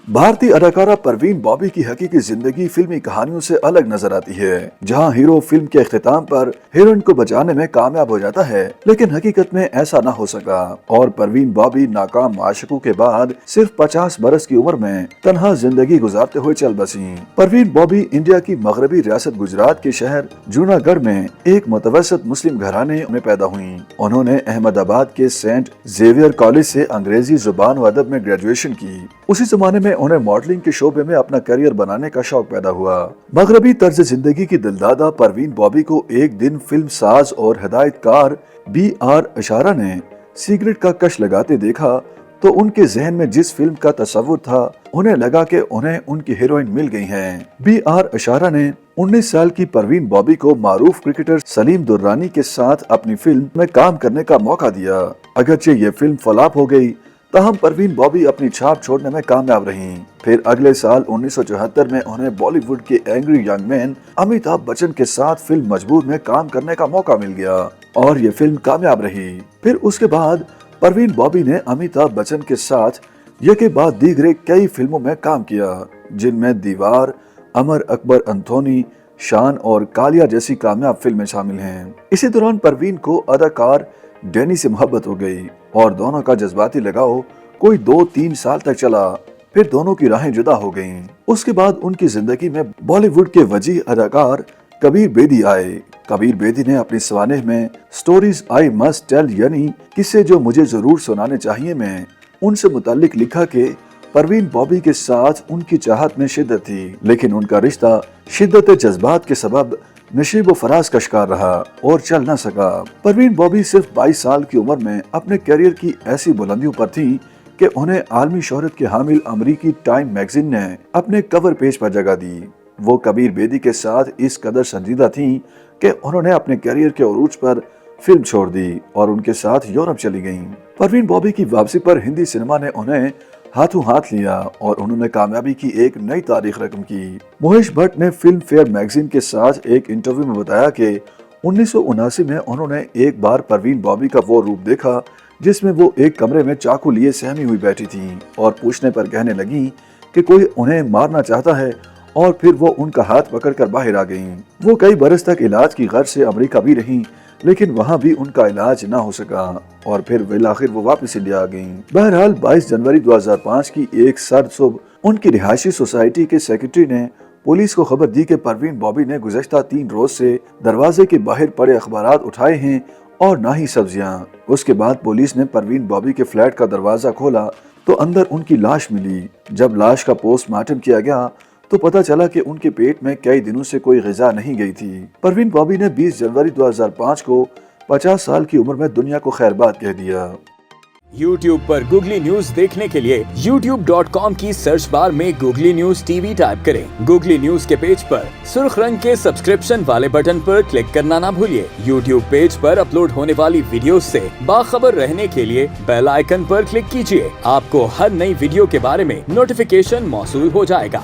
भारतीय अदाकारा परवीन बॉबी की हकीकी जिंदगी फिल्मी कहानियों से अलग नजर आती है, जहां हीरो फिल्म के इख्तिताम पर हीरोइन को बचाने में कामयाब हो जाता है, लेकिन हकीकत में ऐसा न हो सका और परवीन बॉबी नाकाम आशिकों के बाद सिर्फ 50 बरस की उम्र में तन्हा जिंदगी गुजारते हुए चल बसी। परवीन बॉबी इंडिया की मगरबी रियासत गुजरात के शहर जूनागढ़ में एक मुतवसत मुस्लिम घराने में पैदा हुई। उन्होंने अहमदाबाद के सेंट जेवियर कॉलेज से अंग्रेजी जुबान व अदब में ग्रेजुएशन की। उसी जमाने में उन्हें मॉडलिंग के शोबे में अपना करियर बनाने का शौक पैदा हुआ। मगरबी तर्ज जिंदगी की दिलदादा परवीन बॉबी को एक दिन फिल्म साज और हिदायतकार B.R. अशारा ने सिगरेट का कश लगाते देखा तो उनके जहन में जिस फिल्म का तस्वुर था, उन्हें लगा कि उन्हें उनकी हीरोइन मिल गई हैं। B.R. अशारा ने 19 साल की परवीन बॉबी को मारूफ क्रिकेटर सलीम दुर्रानी के साथ अपनी फिल्म में काम करने का मौका दिया। अगरचे ये फिल्म फ्लॉप हो गई, ताहम परवीन बॉबी अपनी छाप छोड़ने में कामयाब रहीं। फिर अगले साल 1974 में उन्हें बॉलीवुड के angry young man Amitabh Bachchan के साथ फिल्म मजबूर में काम करने का मौका मिल गया और ये फिल्म कामयाब रही। फिर उसके बाद परवीन बॉबी ने अमिताभ बच्चन के साथ यके बाद दीगरे कई फिल्मों में काम किया, जिनमें दीवार, अमर अकबर अंथोनी, शान और कालिया जैसी कामयाब फिल्में शामिल हैं। इसी दौरान परवीन को अदाकार डैनी से मोहब्बत हो गई और दोनों का जज्बाती लगाव कोई 2-3 साल तक चला। फिर दोनों की राहें जुदा हो गईं। उसके बाद उनकी जिंदगी में बॉलीवुड के वजीह अदाकार कबीर बेदी आए। कबीर बेदी ने अपनी सवानेह में स्टोरीज आई मस्ट टेल यानी किस्से जो मुझे जरूर सुनाने चाहिए में उनसे मुताल्लिक लिखा कि परवीन बॉबी के साथ उनकी चाहत में शिद्दत थी, लेकिन उनका रिश्ता शिद्दत जज्बात के सबब नशीब व फराज का शिकार रहा और चल न सका। परवीन बॉबी सिर्फ 22 साल की उम्र में अपने करियर की ऐसी बुलंदियों पर थी कि उन्हें आलमी शोहरत के हामिल अमरीकी टाइम मैगजीन ने अपने कवर पेज पर जगह दी। वो कबीर बेदी के साथ इस कदर संजीदा थी कि उन्होंने अपने करियर के उरूज पर फिल्म छोड़ दी और उनके साथ यूरोप चली गईं। परवीन बॉबी की वापसी पर हिंदी सिनेमा ने उन्हें हाथों हाथ लिया और उन्होंने कामयाबी की एक नई तारीख रकम की। मोहेश भट्ट ने फिल्म फेयर मैगजीन के साथ एक इंटरव्यू में बताया कि 1979 में उन्होंने एक बार परवीन बॉबी का वो रूप देखा जिसमें वो एक कमरे में चाकू लिए सहमी हुई बैठी थी और पूछने पर कहने लगी कि कोई उन्हें मारना चाहता है, और फिर वो उनका हाथ पकड़कर बाहर आ गईं। वो कई बरस तक इलाज की गर्ज से अमेरिका भी रहीं, लेकिन वहाँ भी उनका इलाज न हो सका और फिर आखिर वो वापस इंडिया आ गईं। बहरहाल 22 जनवरी 2005 की एक सर्द सुबह उनकी रिहायशी सोसाइटी के सेक्रेटरी ने पुलिस को खबर दी कि परवीन बॉबी ने गुज़श्ता 3 रोज से दरवाजे के बाहर पड़े अखबारात उठाए हैं और ना ही सब्जियां। उसके बाद पुलिस ने परवीन बॉबी के फ्लैट का दरवाजा खोला तो अंदर उनकी लाश मिली। जब लाश का पोस्टमार्टम किया गया तो पता चला कि उनके पेट में कई दिनों से कोई ग़िज़ा नहीं गई थी। परवीन बॉबी ने 20 जनवरी 2005 को 50 साल की उम्र में दुनिया को खैरबाद कह दिया। YouTube पर गूगली न्यूज देखने के लिए youtube.com की सर्च बार में गूगली न्यूज TV टाइप करें। गूगली न्यूज के पेज पर सुर्ख रंग के सब्सक्रिप्शन वाले बटन पर क्लिक करना ना भूलिए। YouTube पेज पर अपलोड होने वाली वीडियोस से बाखबर रहने के लिए बेल आइकन पर क्लिक कीजिए। आपको हर नई वीडियो के बारे में नोटिफिकेशन मौसूल हो जाएगा।